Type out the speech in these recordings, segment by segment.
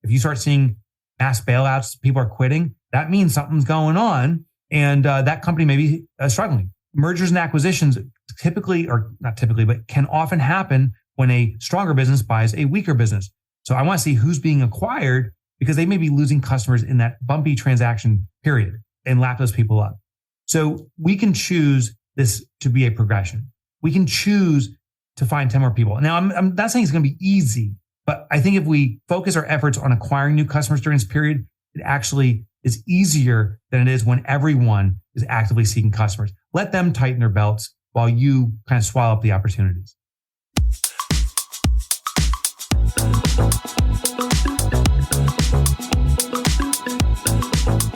If you start seeing mass bailouts, people are quitting, that means something's going on. And that company may be struggling. Mergers and acquisitions typically, or not typically, but can often happen when a stronger business buys a weaker business. So I want to see who's being acquired because they may be losing customers in that bumpy transaction period and lap those people up. So we can choose this to be a progression. We can choose to find 10 more people. Now, I'm not saying it's going to be easy, but I think if we focus our efforts on acquiring new customers during this period, it actually is easier than it is when everyone is actively seeking customers. Let them tighten their belts while you kind of swallow up the opportunities.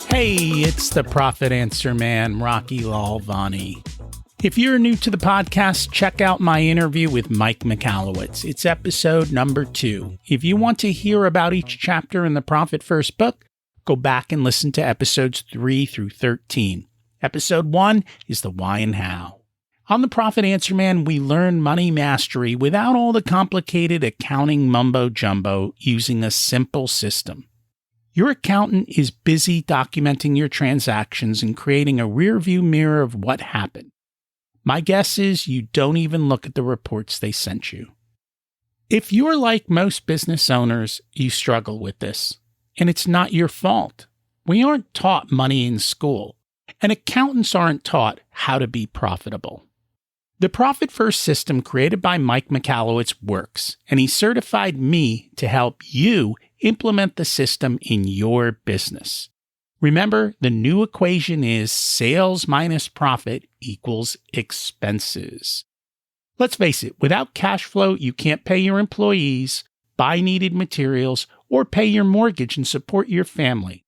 Hey, it's the Profit Answer Man, Rocky Lalvani. If you're new to the podcast, check out my interview with Mike Michalowicz. It's episode number 2. If you want to hear about each chapter in the Profit First book, go back and listen to episodes 3 through 13. Episode 1 is the why and how. On the Profit Answer Man, we learn money mastery without all the complicated accounting mumbo-jumbo using a simple system. Your accountant is busy documenting your transactions and creating a rearview mirror of what happened. My guess is you don't even look at the reports they sent you. If you're like most business owners, you struggle with this, and it's not your fault. We aren't taught money in school, and accountants aren't taught how to be profitable. The Profit First system created by Mike Michalowicz works, and he certified me to help you implement the system in your business. Remember, the new equation is sales minus profit equals expenses. Let's face it, without cash flow, you can't pay your employees, buy needed materials, or pay your mortgage and support your family.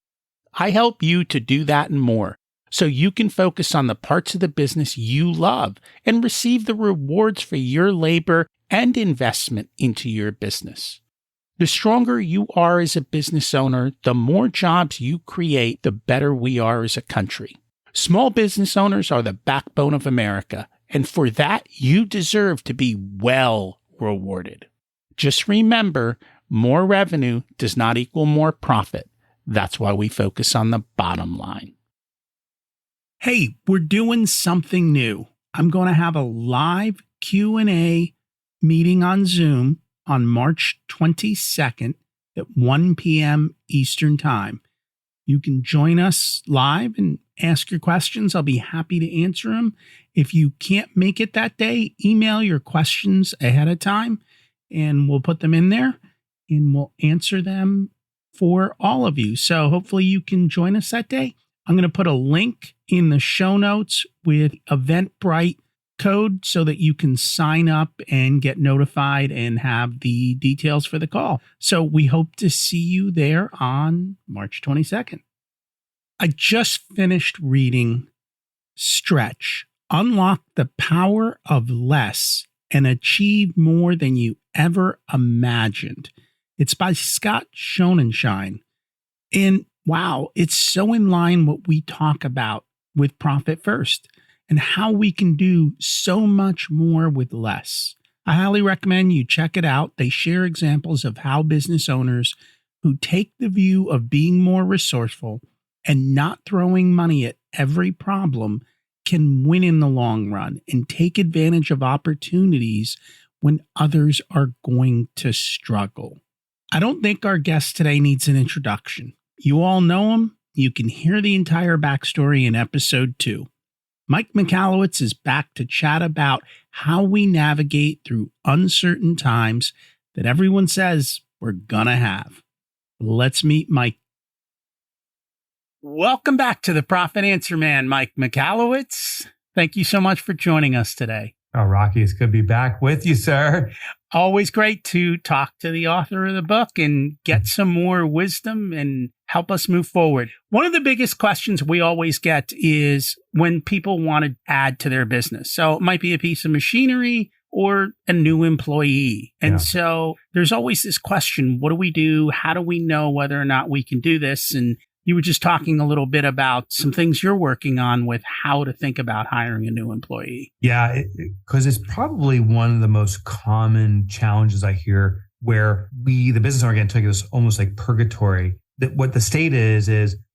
I help you to do that and more, so you can focus on the parts of the business you love and receive the rewards for your labor and investment into your business. The stronger you are as a business owner, the more jobs you create, the better we are as a country. Small business owners are the backbone of America, and for that, you deserve to be well rewarded. Just remember, more revenue does not equal more profit. That's why we focus on the bottom line. Hey, we're doing something new. I'm going to have a live Q&A meeting on Zoom on March 22nd at 1 p.m. Eastern Time. You can join us live and ask your questions. I'll be happy to answer them. If you can't make it that day, email your questions ahead of time and we'll put them in there and we'll answer them for all of you. So hopefully you can join us that day. I'm going to put a link in the show notes with Eventbrite code so that you can sign up and get notified and have the details for the call. So we hope to see you there on March 22nd. I just finished reading Stretch, Unlock the Power of Less and Achieve More Than You Ever Imagined. It's by Scott Schonenschein. And wow, it's so in line what we talk about with Profit First and how we can do so much more with less. I highly recommend you check it out. They share examples of how business owners who take the view of being more resourceful and not throwing money at every problem can win in the long run and take advantage of opportunities when others are going to struggle. I don't think our guest today needs an introduction. You all know him. You can hear the entire backstory in episode 2. Mike Michalowicz is back to chat about how we navigate through uncertain times that everyone says we're gonna have. Let's meet Mike. Welcome back to the Profit Answer Man, Mike Michalowicz. Thank you so much for joining us today. Oh, Rocky, it's good to be back with you, sir. Always great to talk to the author of the book and get some more wisdom and help us move forward. One of the biggest questions we always get is when people want to add to their business. So it might be a piece of machinery or a new employee. And so there's always this question, what do we do? How do we know whether or not we can do this? And you were just talking a little bit about some things you're working on with how to think about hiring a new employee. Yeah, because it's probably one of the most common challenges I hear where we, the business owner, again, took this almost like purgatory. That what the state is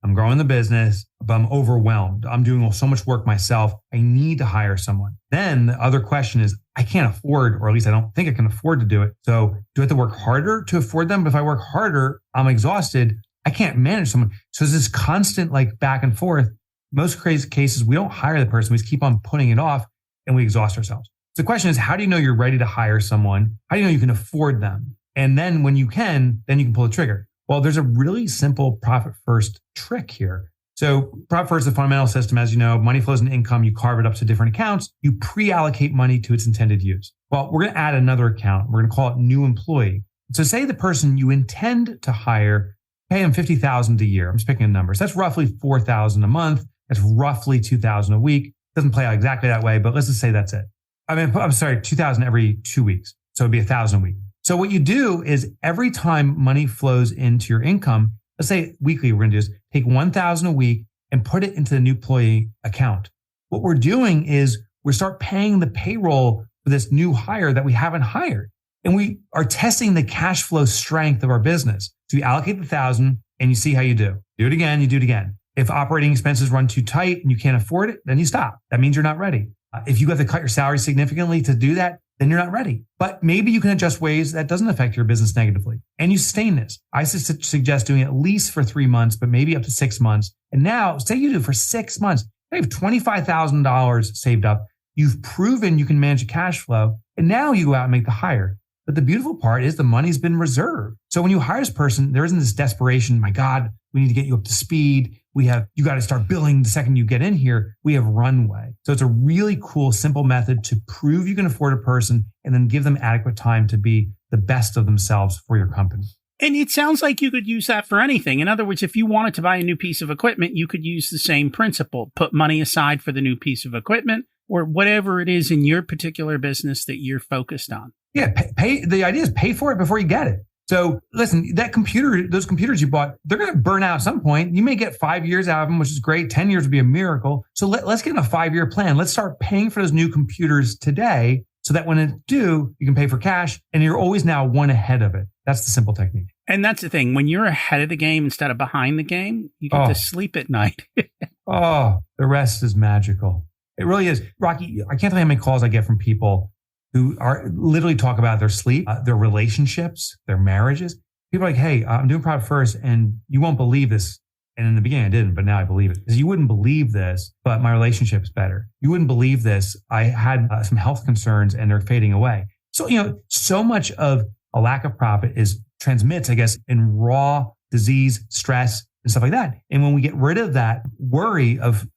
I'm growing the business, but I'm overwhelmed. I'm doing so much work myself. I need to hire someone. Then the other question is, I can't afford, or at least I don't think I can afford to do it. So do I have to work harder to afford them? But if I work harder, I'm exhausted. I can't manage someone. So it's this constant like back and forth. Most crazy cases, we don't hire the person. We just keep on putting it off and we exhaust ourselves. So the question is, how do you know you're ready to hire someone? How do you know you can afford them? And then when you can, then you can pull the trigger. Well, there's a really simple profit first trick here. So profit first is a fundamental system. As you know, money flows into income. You carve it up to different accounts. You pre-allocate money to its intended use. Well, we're going to add another account. We're going to call it new employee. So say the person you intend to hire, pay them $50,000 a year. I'm just picking a number. So that's roughly $4,000 a month. That's roughly $2,000 a week. Doesn't play out exactly that way, but let's just say that's it. I'm sorry, $2,000 every 2 weeks. So it'd be $1,000 a week. So what you do is every time money flows into your income, let's say weekly, we're going to do is take $1,000 a week and put it into the new employee account. What we're doing is we start paying the payroll for this new hire that we haven't hired. And we are testing the cash flow strength of our business. So you allocate the $1,000 and you see how you do. Do it again, you do it again. If operating expenses run too tight and you can't afford it, then you stop. That means you're not ready. If you have to cut your salary significantly to do that, then you're not ready. But maybe you can adjust ways that doesn't affect your business negatively. And you sustain this. I suggest doing it at least for 3 months, but maybe up to 6 months. And now, say you do it for 6 months. You have $25,000 saved up. You've proven you can manage a cash flow. And now you go out and make the hire. But the beautiful part is the money's been reserved. So when you hire this person, there isn't this desperation. My God, we need to get you up to speed. You got to start billing the second you get in here. We have runway. So it's a really cool, simple method to prove you can afford a person and then give them adequate time to be the best of themselves for your company. And it sounds like you could use that for anything. In other words, if you wanted to buy a new piece of equipment, you could use the same principle. Put money aside for the new piece of equipment or whatever it is in your particular business that you're focused on. Yeah, pay. The idea is pay for it before you get it. So listen, those computers you bought, they're going to burn out at some point. You may get 5 years out of them, which is great. 10 years would be a miracle. So let's get in a 5-year plan. Let's start paying for those new computers today so that when it's due, you can pay for cash and you're always now one ahead of it. That's the simple technique. And that's the thing. When you're ahead of the game instead of behind the game, you get to sleep at night. The rest is magical. It really is. Rocky, I can't tell you how many calls I get from people who are literally talk about their sleep, their relationships, their marriages. People are like, hey, I'm doing profit first and you won't believe this. And in the beginning I didn't, but now I believe it. Because you wouldn't believe this, but my relationship's better. You wouldn't believe this. I had some health concerns and they're fading away. So, so much of a lack of profit transmits, I guess, in raw disease, stress, and stuff like that. And when we get rid of that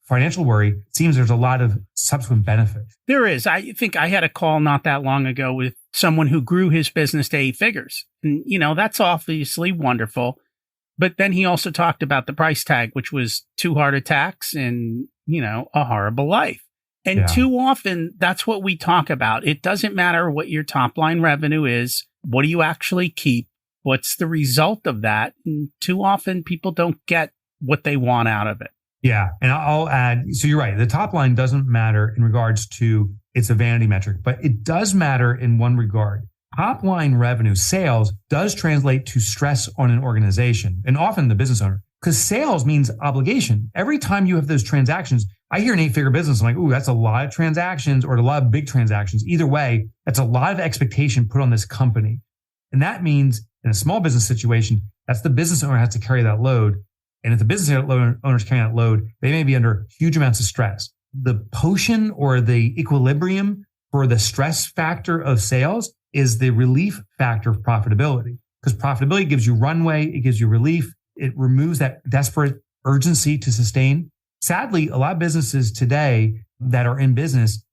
financial worry, it seems there's a lot of subsequent benefit. There is. I think I had a call not that long ago with someone who grew his business to 8 figures. And, that's obviously wonderful. But then he also talked about the price tag, which was 2 heart attacks and, a horrible life. And too often, that's what we talk about. It doesn't matter what your top line revenue is. What do you actually keep? What's the result of that? And too often people don't get what they want out of it. Yeah. And I'll add, so you're right. The top line doesn't matter in regards to it's a vanity metric, but it does matter in one regard. Top line revenue, sales, does translate to stress on an organization and often the business owner, because sales means obligation. Every time you have those transactions, I hear an 8-figure business, I'm like, ooh, that's a lot of transactions or a lot of big transactions. Either way, that's a lot of expectation put on this company. And that means in a small business situation, that's the business owner has to carry that load. And if the business owner's carrying that load, they may be under huge amounts of stress. The potion or the equilibrium for the stress factor of sales is the relief factor of profitability. Because profitability gives you runway, it gives you relief, it removes that desperate urgency to sustain. Sadly, a lot of businesses today that are in business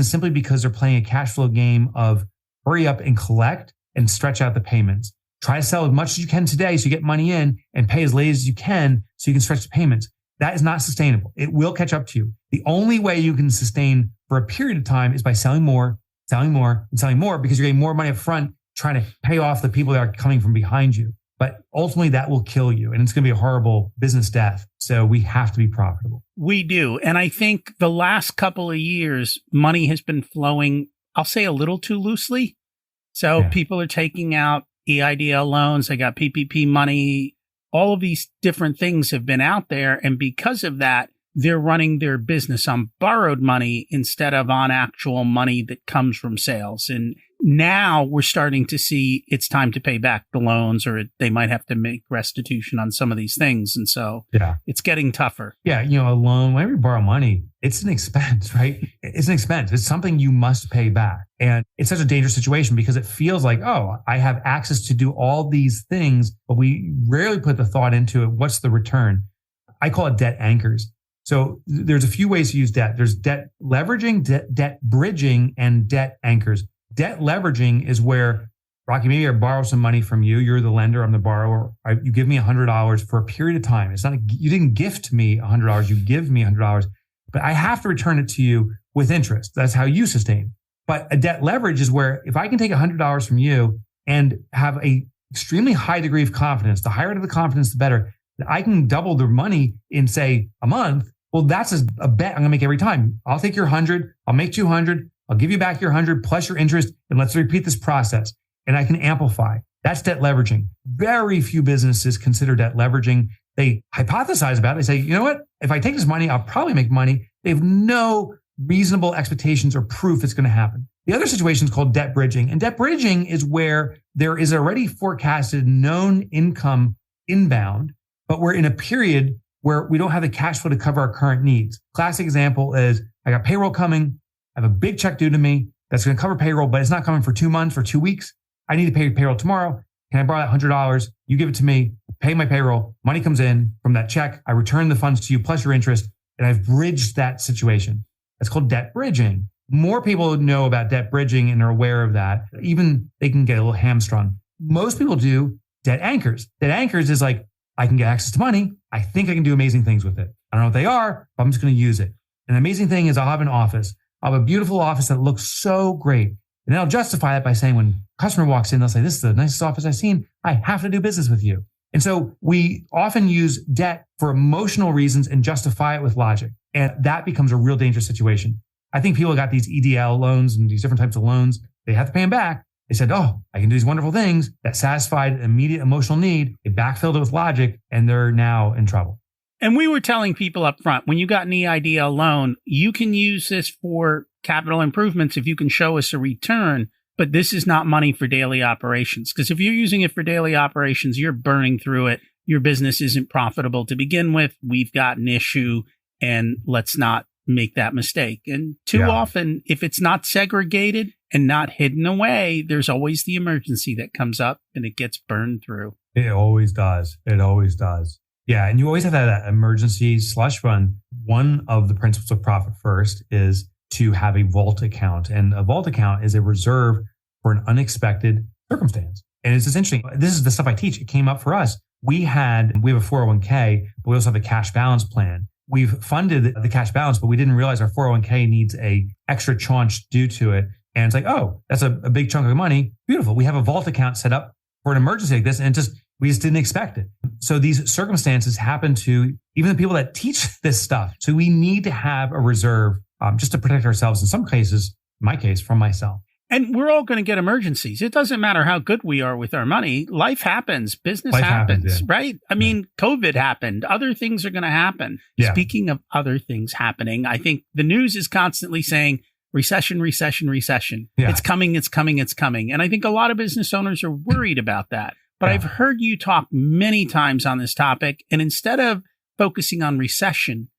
simply because they're playing a cash flow game of hurry up and collect and stretch out the payments. Try to sell as much as you can today so you get money in and pay as late as you can so you can stretch the payments. That is not sustainable. It will catch up to you. The only way you can sustain for a period of time is by selling more, and selling more because you're getting more money up front trying to pay off the people that are coming from behind you. But ultimately that will kill you and it's going to be a horrible business death. So we have to be profitable. We do. And I think the last couple of years, money has been flowing, I'll say a little too loosely. So people are taking out EIDL loans, they got PPP money. All of these different things have been out there. And because of that, they're running their business on borrowed money instead of on actual money that comes from sales. And now we're starting to see it's time to pay back the loans, or they might have to make restitution on some of these things. And so it's getting tougher. Yeah. A loan, whenever you borrow money, it's an expense, right? It's an expense. It's something you must pay back. And it's such a dangerous situation because it feels like, oh, I have access to do all these things, but we rarely put the thought into it. What's the return? I call it debt anchors. So there's a few ways to use debt. There's debt leveraging, debt bridging, and debt anchors. Debt leveraging is where, Rocky, maybe I borrow some money from you. You're the lender. I'm the borrower. You give me $100 for a period of time. It's not you didn't gift me $100. You give me $100, but I have to return it to you with interest. That's how you sustain. But a debt leverage is where if I can take $100 from you and have a extremely high degree of confidence, the higher the confidence, the better, I can double the money in, say, a month. Well, that's a bet I'm going to make every time. I'll take your 100. I'll make 200. I'll give you back your 100 plus your interest. And let's repeat this process. And I can amplify. That's debt leveraging. Very few businesses consider debt leveraging. They hypothesize about it. They say, you know what? If I take this money, I'll probably make money. They have no reasonable expectations or proof it's going to happen. The other situation is called debt bridging. And debt bridging is where there is already forecasted known income inbound, but we're in a period where we don't have the cash flow to cover our current needs. Classic example is I got payroll coming. I have a big check due to me that's going to cover payroll, but it's not coming for 2 months or 2 weeks. I need to pay payroll tomorrow. Can I borrow that $100? You give it to me, pay my payroll. Money comes in from that check. I return the funds to you plus your interest, and I've bridged that situation. That's called debt bridging. More people know about debt bridging and are aware of that. Even they can get a little hamstrung. Most people do debt anchors. Debt anchors is like, I can get access to money. I think I can do amazing things with it. I don't know what they are, but I'm just going to use it. An amazing thing is I'll have an office. I'll have a beautiful office that looks so great. And then I'll justify it by saying when a customer walks in, they'll say, this is the nicest office I've seen. I have to do business with you. And so we often use debt for emotional reasons and justify it with logic. And that becomes a real dangerous situation. I think people got these EDL loans and these different types of loans. They have to pay them back. They said, oh, I can do these wonderful things that satisfied an immediate emotional need. They backfilled it with logic, and they're now in trouble. And we were telling people up front, when you got an EIDL loan, you can use this for capital improvements if you can show us a return, but this is not money for daily operations. Because if you're using it for daily operations, you're burning through it. Your business isn't profitable to begin with. We've got an issue, and let's not make that mistake. And too often, if it's not segregated and not hidden away, there's always the emergency that comes up and it gets burned through. It always does. It always does. Yeah. And you always have that emergency slush fund. One of the principles of Profit First is to have a vault account. And a vault account is a reserve for an unexpected circumstance. And it's just interesting. This is the stuff I teach. It came up for us. We have a 401k, but we also have a cash balance plan. We've funded the cash balance, but we didn't realize our 401k needs a extra tranche due to it. And it's like, oh, that's a big chunk of money. Beautiful. We have a vault account set up for an emergency like this, and we just didn't expect it. So these circumstances happen to even the people that teach this stuff. So we need to have a reserve just to protect ourselves. In some cases, in my case, from myself. And we're all going to get emergencies. It doesn't matter how good we are with our money. Life happens. Business happens, right? I mean, COVID happened. Other things are going to happen. Yeah. Speaking of other things happening, I think the news is constantly saying recession, recession, recession. Yeah. It's coming, it's coming, it's coming. And I think a lot of business owners are worried about that. But I've heard you talk many times on this topic. And instead of focusing on recession,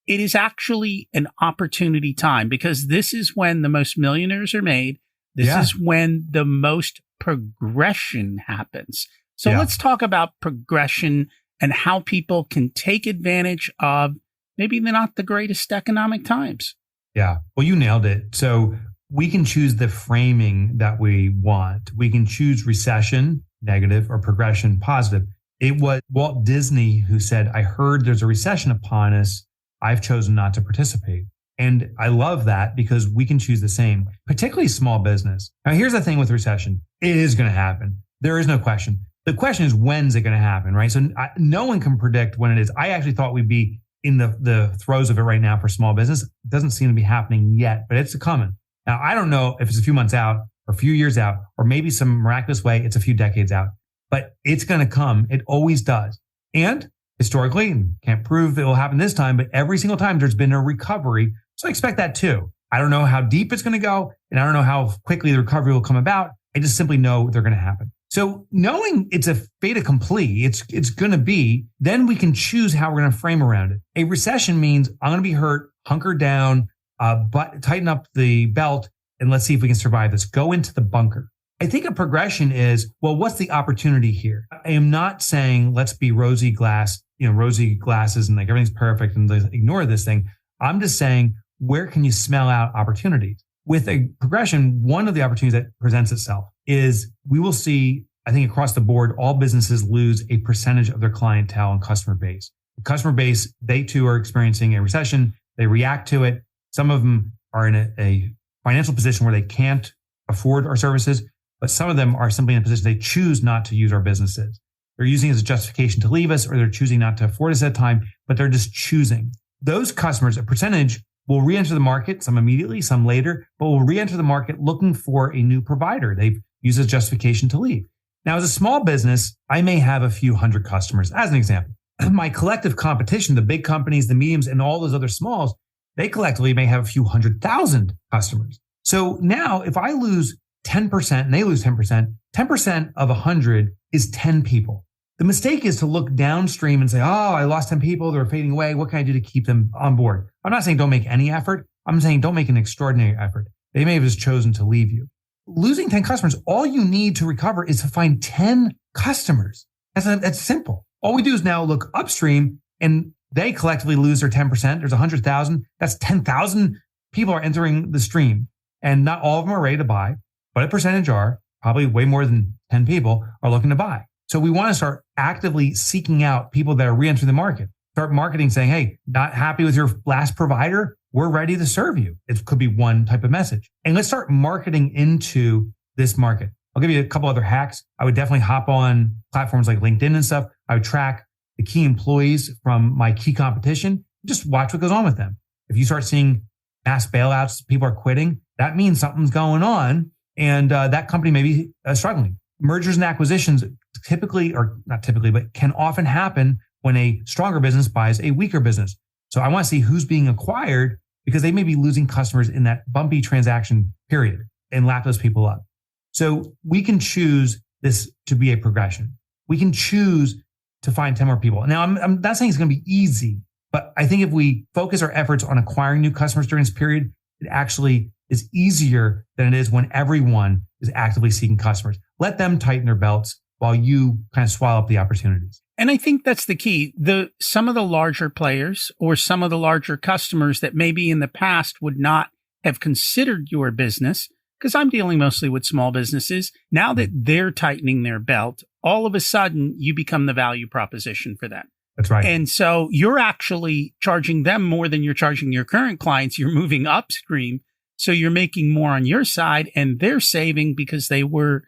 it is actually an opportunity time, because this is when the most millionaires are made. This is when the most progression happens. So let's talk about progression and how people can take advantage of maybe they're not the greatest economic times. Yeah. Well, you nailed it. So we can choose the framing that we want. We can choose recession, negative, or progression, positive. It was Walt Disney who said, I heard there's a recession upon us. I've chosen not to participate. And I love that because we can choose the same, particularly small business. Now, here's the thing with recession. It is going to happen. There is no question. The question is, when's it going to happen, right? So no one can predict when it is. I actually thought we'd be in the throes of it right now for small business. It doesn't seem to be happening yet, but it's coming. Now, I don't know if it's a few months out. or a few years out, or maybe some miraculous way, it's a few decades out. But it's going to come. It always does. And historically, can't prove it will happen this time, but every single time there's been a recovery. So I expect that too. I don't know how deep it's going to go, and I don't know how quickly the recovery will come about. I just simply know they're going to happen. So knowing it's a fait accompli, it's going to be, then we can choose how we're going to frame around it. A recession means I'm going to be hurt, hunker down, but tighten up the belt, and let's see if we can survive this. Go into the bunker. I think a progression is, well, what's the opportunity here? I am not saying let's be rosy glasses and like everything's perfect and ignore this thing. I'm just saying, where can you smell out opportunities? With a progression, one of the opportunities that presents itself is we will see, I think across the board, all businesses lose a percentage of their clientele and customer base. The customer base, they too are experiencing a recession. They react to it. Some of them are in a financial position where they can't afford our services, but some of them are simply in a position they choose not to use our businesses. They're using it as a justification to leave us, or they're choosing not to afford us at a time, but they're just choosing. Those customers, a percentage, will re-enter the market, some immediately, some later, but will re-enter the market looking for a new provider. They've used as justification to leave. Now, as a small business, I may have a few hundred customers, as an example. My collective competition, the big companies, the mediums, and all those other smalls, they collectively may have a few 100,000 customers. So now if I lose 10% and they lose 10%, 10% of 100 is 10 people. The mistake is to look downstream and say, oh, I lost 10 people. They're fading away. What can I do to keep them on board? I'm not saying don't make any effort. I'm saying don't make an extraordinary effort. They may have just chosen to leave you. Losing 10 customers, all you need to recover is to find 10 customers. That's simple. All we do is now look upstream and they collectively lose their 10%. There's 100,000. That's 10,000 people are entering the stream. And not all of them are ready to buy, but a percentage are, probably way more than 10 people are looking to buy. So we want to start actively seeking out people that are re-entering the market. Start marketing saying, hey, not happy with your last provider? We're ready to serve you. It could be one type of message. And let's start marketing into this market. I'll give you a couple other hacks. I would definitely hop on platforms like LinkedIn and stuff. I would track the key employees from my key competition. Just watch what goes on with them. If you start seeing mass bailouts, people are quitting, that means something's going on. And that company may be struggling. Mergers and acquisitions typically, or not typically, but can often happen when a stronger business buys a weaker business. So I want to see who's being acquired because they may be losing customers in that bumpy transaction period and lap those people up. So we can choose this to be a progression. We can choose to find 10 more people. Now, I'm not saying it's going to be easy, but I think if we focus our efforts on acquiring new customers during this period, it actually is easier than it is when everyone is actively seeking customers. Let them tighten their belts while you kind of swallow up the opportunities. And I think that's the key. Some of the larger players or some of the larger customers that maybe in the past would not have considered your business, because I'm dealing mostly with small businesses. Now that they're tightening their belt, all of a sudden you become the value proposition for them. That's right. And so you're actually charging them more than you're charging your current clients. You're moving upstream. So you're making more on your side and they're saving because they were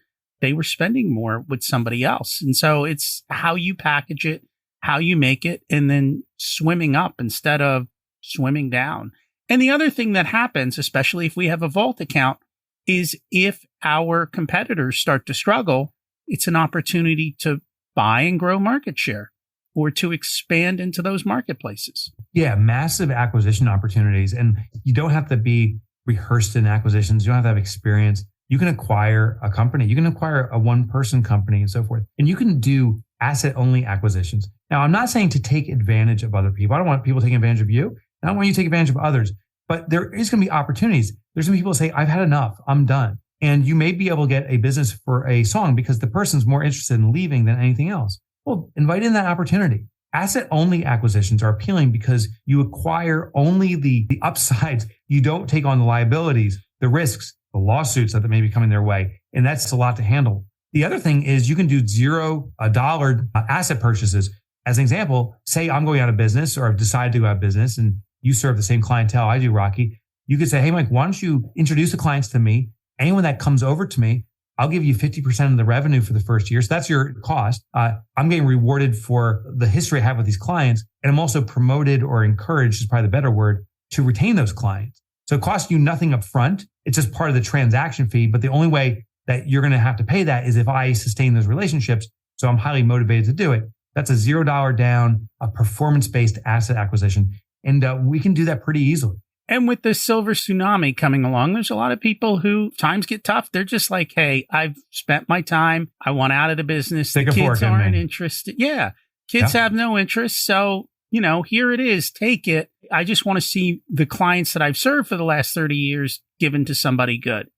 spending more with somebody else. And so it's how you package it, how you make it, and then swimming up instead of swimming down. And the other thing that happens, especially if we have a Vault account, is if our competitors start to struggle, it's an opportunity to buy and grow market share or to expand into those marketplaces. Yeah, massive acquisition opportunities. And you don't have to be rehearsed in acquisitions. You don't have to have experience. You can acquire a company. You can acquire a one-person company and so forth. And you can do asset-only acquisitions. Now, I'm not saying to take advantage of other people. I don't want people taking advantage of you. I don't want you to take advantage of others. But there is going to be opportunities. There's going to be people who say, I've had enough. I'm done. And you may be able to get a business for a song because the person's more interested in leaving than anything else. Well, invite in that opportunity. Asset-only acquisitions are appealing because you acquire only the upsides. You don't take on the liabilities, the risks, the lawsuits that may be coming their way. And that's a lot to handle. The other thing is you can do $0 asset purchases. As an example, say I'm going out of business or I've decided to go out of business and you serve the same clientele I do, Rocky. You could say, hey, Mike, why don't you introduce the clients to me? Anyone that comes over to me, I'll give you 50% of the revenue for the first year. So that's your cost. I'm getting rewarded for the history I have with these clients. And I'm also promoted or encouraged, is probably the better word, to retain those clients. So it costs you nothing up front. It's just part of the transaction fee. But the only way that you're going to have to pay that is if I sustain those relationships. So I'm highly motivated to do it. That's a $0 down, a performance-based asset acquisition. And we can do that pretty easily. And with the silver tsunami coming along, there's a lot of people who times get tough. They're just like, hey, I've spent my time. I want out of the business. The kids aren't interested. Yeah. Kids have no interest. So, here it is. Take it. I just want to see the clients that I've served for the last 30 years given to somebody good.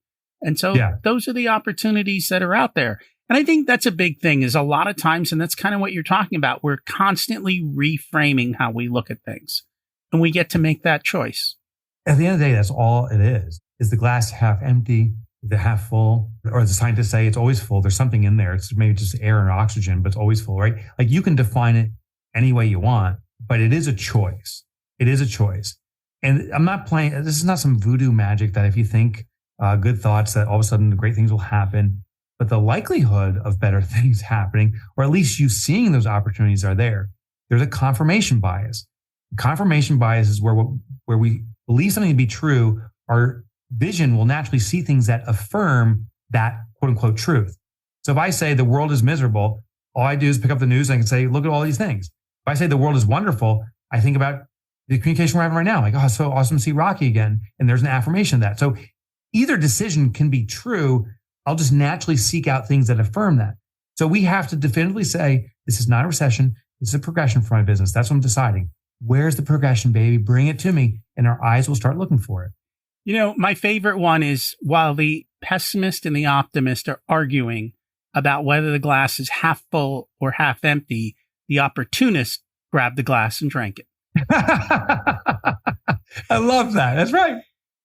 And so those are the opportunities that are out there. And I think that's a big thing is a lot of times, and that's kind of what you're talking about. We're constantly reframing how we look at things and we get to make that choice. At the end of the day, that's all it is. Is the glass half empty? Is it half full? Or as the scientists say, it's always full. There's something in there. It's maybe just air and oxygen, but it's always full, right? Like you can define it any way you want, but it is a choice. It is a choice. And I'm not playing, this is not some voodoo magic that if you think good thoughts that all of a sudden the great things will happen, but the likelihood of better things happening, or at least you seeing those opportunities are there. There's a confirmation bias. Confirmation bias is where we believe something to be true. Our vision will naturally see things that affirm that quote unquote truth. So if I say the world is miserable, all I do is pick up the news and I can say, look at all these things. If I say the world is wonderful, I think about the communication we're having right now. Like, oh, it's so awesome to see Rocky again. And there's an affirmation of that. So either decision can be true. I'll just naturally seek out things that affirm that. So we have to definitively say, this is not a recession. This is a progression for my business. That's what I'm deciding. Where's the progression, baby? Bring it to me. And our eyes will start looking for it. My favorite one is while the pessimist and the optimist are arguing about whether the glass is half full or half empty, the opportunist grabbed the glass and drank it. I love that. That's right.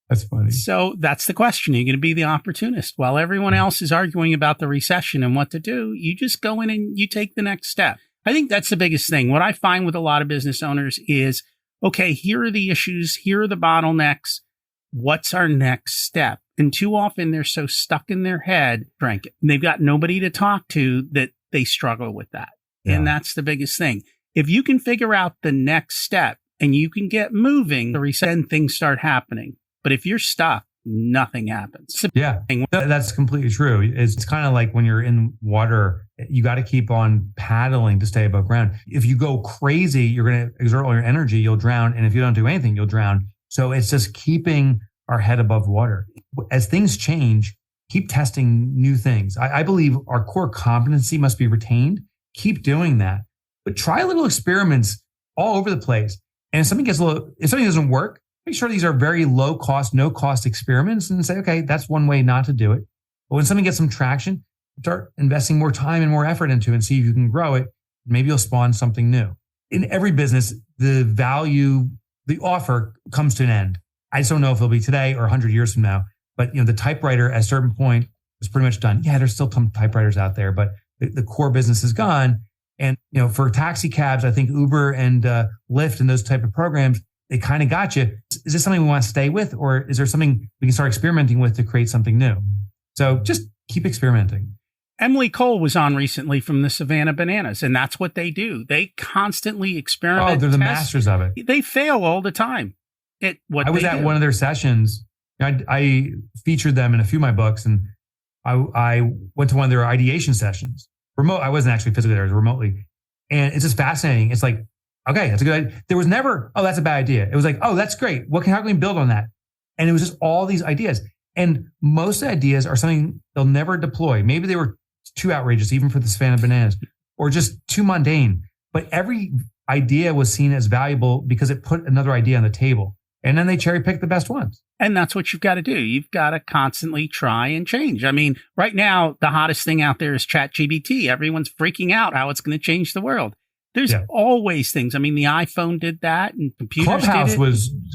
That's funny. So that's the question. You're going to be the opportunist. While everyone else is arguing about the recession and what to do, you just go in and you take the next step. I think that's the biggest thing. What I find with a lot of business owners is, okay, here are the issues. Here are the bottlenecks. What's our next step? And too often they're so stuck in their head, drink it. And they've got nobody to talk to that they struggle with that. Yeah. And that's the biggest thing. If you can figure out the next step and you can get moving, then things start happening. But if you're stuck, nothing happens. Yeah, that's completely true. It's kind of like when you're in water, you got to keep on paddling to stay above ground. If you go crazy, you're going to exert all your energy, you'll drown. And if you don't do anything, you'll drown. So it's just keeping our head above water. As things change, keep testing new things. I believe our core competency must be retained. Keep doing that. But try little experiments all over the place. And if something doesn't work, make sure these are very low cost, no cost experiments and say, okay, that's one way not to do it. But when something gets some traction, start investing more time and more effort into it and see if you can grow it. Maybe you'll spawn something new. In every business, the value, the offer comes to an end. I just don't know if it'll be today or 100 years from now. But the typewriter at a certain point is pretty much done. Yeah, there's still some typewriters out there, but the core business is gone. And for taxi cabs, I think Uber and Lyft and those type of programs, they kind of got you. Is this something we want to stay with, or is there something we can start experimenting with to create something new? So just keep experimenting. Emily Cole was on recently from the Savannah Bananas, and that's what they do. They constantly experiment. Oh, they're the masters of it. They fail all the time. I was at one of their sessions. I featured them in a few of my books, and I went to one of their ideation sessions. Remote. I wasn't actually physically there, it was remotely. And it's just fascinating. It's like, okay, that's a good idea. There was never, oh, that's a bad idea. It was like, oh, that's great. How can we build on that? And it was just all these ideas. And most of the ideas are something they'll never deploy. Maybe they were too outrageous, even for the Savannah Bananas, or just too mundane. But every idea was seen as valuable because it put another idea on the table. And then they cherry pick the best ones. And that's what you've got to do. You've got to constantly try and change. I mean, right now, the hottest thing out there is ChatGPT. Everyone's freaking out how it's going to change the world. There's always things. I mean, the iPhone did that and computers did it.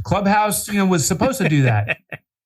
Clubhouse was supposed to do that,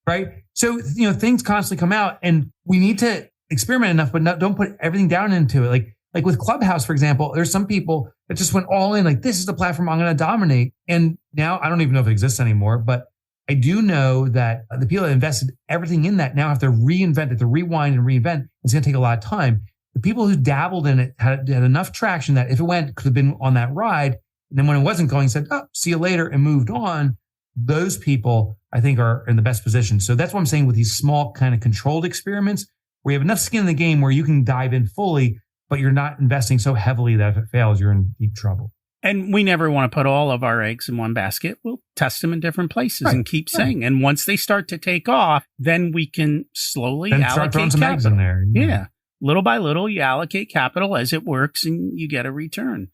right? So, things constantly come out and we need to experiment enough, but don't put everything down into it. Like with Clubhouse, for example, there's some people that just went all in, like, this is the platform I'm going to dominate. And now I don't even know if it exists anymore, but I do know that the people that invested everything in that now have to reinvent it, to rewind and reinvent. It's going to take a lot of time. The people who dabbled in it had enough traction that if it went, could have been on that ride. And then when it wasn't going, said, oh, see you later, and moved on. Those people I think, are in the best position. So that's what I'm saying with these small kind of controlled experiments where you have enough skin in the game where you can dive in fully, but you're not investing so heavily that if it fails, you're in deep trouble. And we never want to put all of our eggs in one basket. We'll test them in different places and keep saying. And once they start to take off, then we can slowly allocate start throwing some capital. eggs in there. Yeah. Little by little, you allocate capital as it works and you get a return.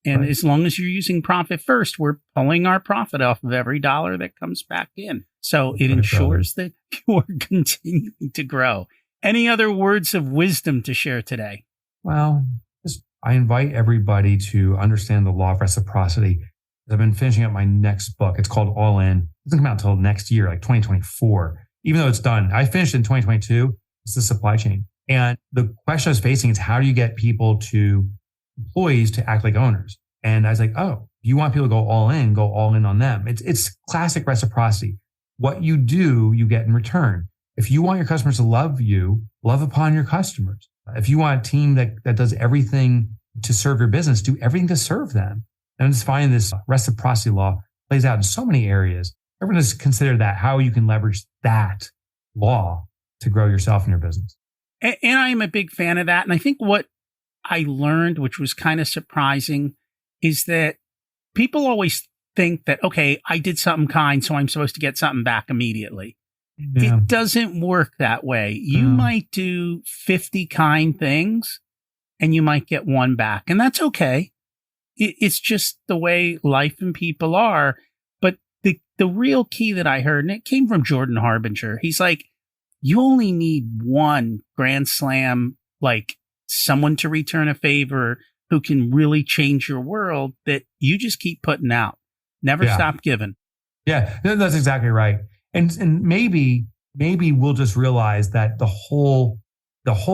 And as long as you're using profit first, we're pulling our profit off of every dollar that comes back in. So it ensures that you're continuing to grow. Any other words of wisdom to share today? Well, I invite everybody to understand the law of reciprocity. I've been finishing up my next book. It's called All In. It doesn't come out until next year, like 2024, even though it's done. I finished in 2022. It's the supply chain. And the question I was facing is how do you get employees to act like owners? And I was like, oh, you want people to go all in on them. It's classic reciprocity. What you do, you get in return. If you want your customers to love you, love upon your customers. If you want a team that does everything to serve your business, do everything to serve them. And I'm just finding this reciprocity law plays out in so many areas. Everyone just consider that, how you can leverage that law to grow yourself and your business. And I am a big fan of that. And I think what I learned, which was kind of surprising, is that people always think that, okay, I did something kind, so I'm supposed to get something back immediately. Yeah. It doesn't work that way. You might do 50 kind things and you might get one back, and that's okay. It's just the way life and people are. But the real key that I heard, and it came from Jordan Harbinger, he's like, you only need one grand slam, like someone to return a favor who can really change your world that you just keep putting out. Never stop giving. Yeah, that's exactly right. And maybe we'll just realize that the whole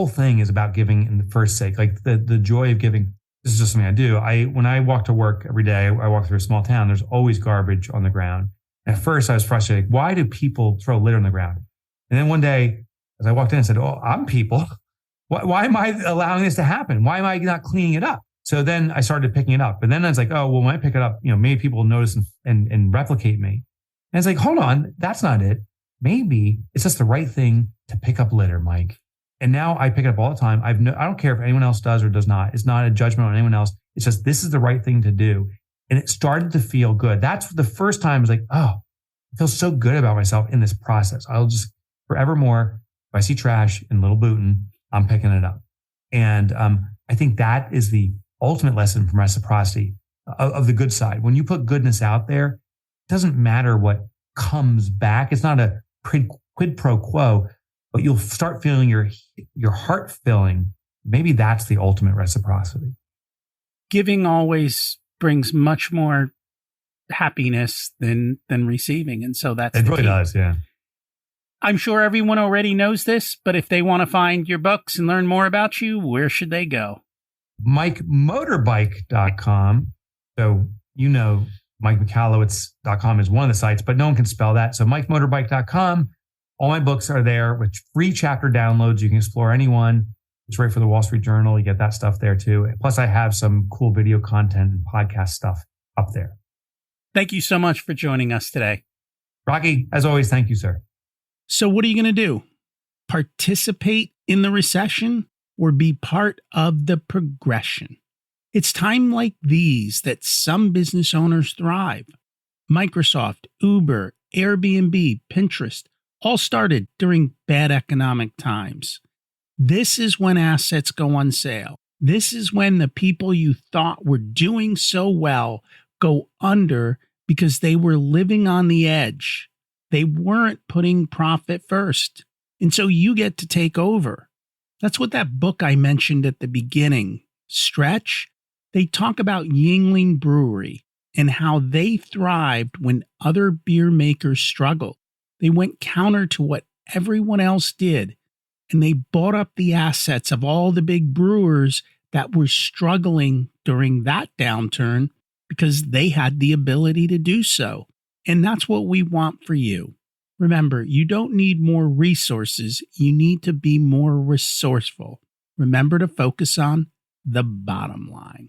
thing is about giving in the first sake, like the joy of giving. This is just something I do. When I walk to work every day, I walk through a small town. There's always garbage on the ground. And at first, I was frustrated. Why do people throw litter on the ground? And then one day, as I walked in, I said, "Oh, I'm people. Why am I allowing this to happen? Why am I not cleaning it up?" So then I started picking it up. But then I was like, "Oh, well, when I pick it up, maybe people will notice and replicate me." And it's like, hold on, that's not it. Maybe it's just the right thing to pick up litter, Mike. And now I pick it up all the time. I don't care if anyone else does or does not. It's not a judgment on anyone else. It's just, this is the right thing to do. And it started to feel good. That's the first time I was like, oh, I feel so good about myself in this process. I'll just forevermore, if I see trash in Little Booton, I'm picking it up. And I think that is the ultimate lesson from reciprocity of the good side. When you put goodness out there, it doesn't matter what comes back. It's not a quid pro quo, but you'll start feeling your heart filling. Maybe that's the ultimate reciprocity. Giving always brings much more happiness than receiving. And so that's it. Really does, yeah. I'm sure everyone already knows this, but if they want to find your books and learn more about you, where should they go? MikeMotorbike.com. So, MikeMichalowicz.com is one of the sites, but no one can spell that. So MikeMotorbike.com. All my books are there with free chapter downloads. You can explore any one. It's right for the Wall Street Journal. You get that stuff there too. Plus, I have some cool video content and podcast stuff up there. Thank you so much for joining us today. Rocky, as always, thank you, sir. So what are you going to do? Participate in the recession or be part of the progression? It's time like these that some business owners thrive. Microsoft, Uber, Airbnb, Pinterest all started during bad economic times. This is when assets go on sale. This is when the people you thought were doing so well go under because they were living on the edge. They weren't putting profit first. And so you get to take over. That's what that book I mentioned at the beginning, Stretch, they talk about Yuengling Brewery and how they thrived when other beer makers struggled. They went counter to what everyone else did, and they bought up the assets of all the big brewers that were struggling during that downturn because they had the ability to do so. And that's what we want for you. Remember, you don't need more resources. You need to be more resourceful. Remember to focus on the bottom line.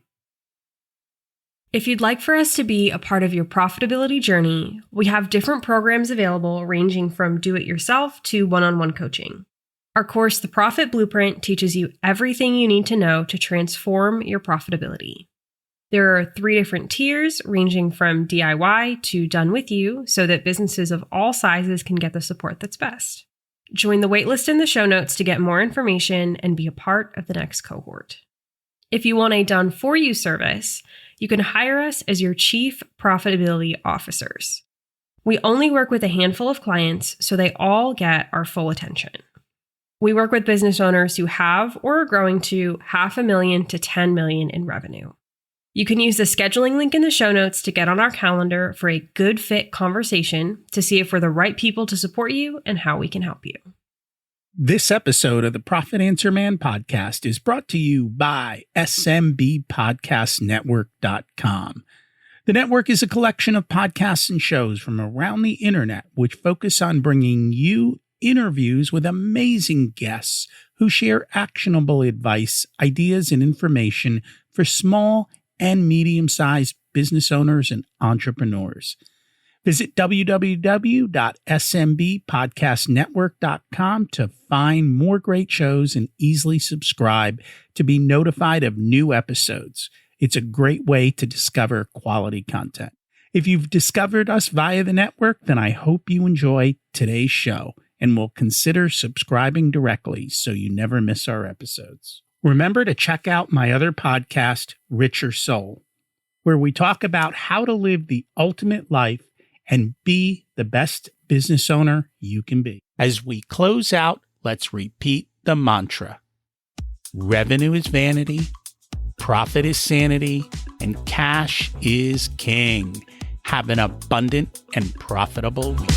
If you'd like for us to be a part of your profitability journey, we have different programs available ranging from do-it-yourself to one-on-one coaching. Our course, The Profit Blueprint, teaches you everything you need to know to transform your profitability. There are 3 different tiers ranging from DIY to done with you so that businesses of all sizes can get the support that's best. Join the waitlist in the show notes to get more information and be a part of the next cohort. If you want a done for you service, you can hire us as your chief profitability officers. We only work with a handful of clients, so they all get our full attention. We work with business owners who have or are growing to $500,000 to $10 million in revenue. You can use the scheduling link in the show notes to get on our calendar for a good fit conversation to see if we're the right people to support you and how we can help you. This episode of the Profit Answer Man podcast is brought to you by SMBpodcastnetwork.com. The network is a collection of podcasts and shows from around the internet which focus on bringing you interviews with amazing guests who share actionable advice, ideas, and information for small and medium-sized business owners and entrepreneurs. Visit www.smbpodcastnetwork.com to find more great shows and easily subscribe to be notified of new episodes. It's a great way to discover quality content. If you've discovered us via the network, then I hope you enjoy today's show and will consider subscribing directly so you never miss our episodes. Remember to check out my other podcast, Richer Soul, where we talk about how to live the ultimate life and be the best business owner you can be. As we close out, let's repeat the mantra. Revenue is vanity, profit is sanity, and cash is king. Have an abundant and profitable week.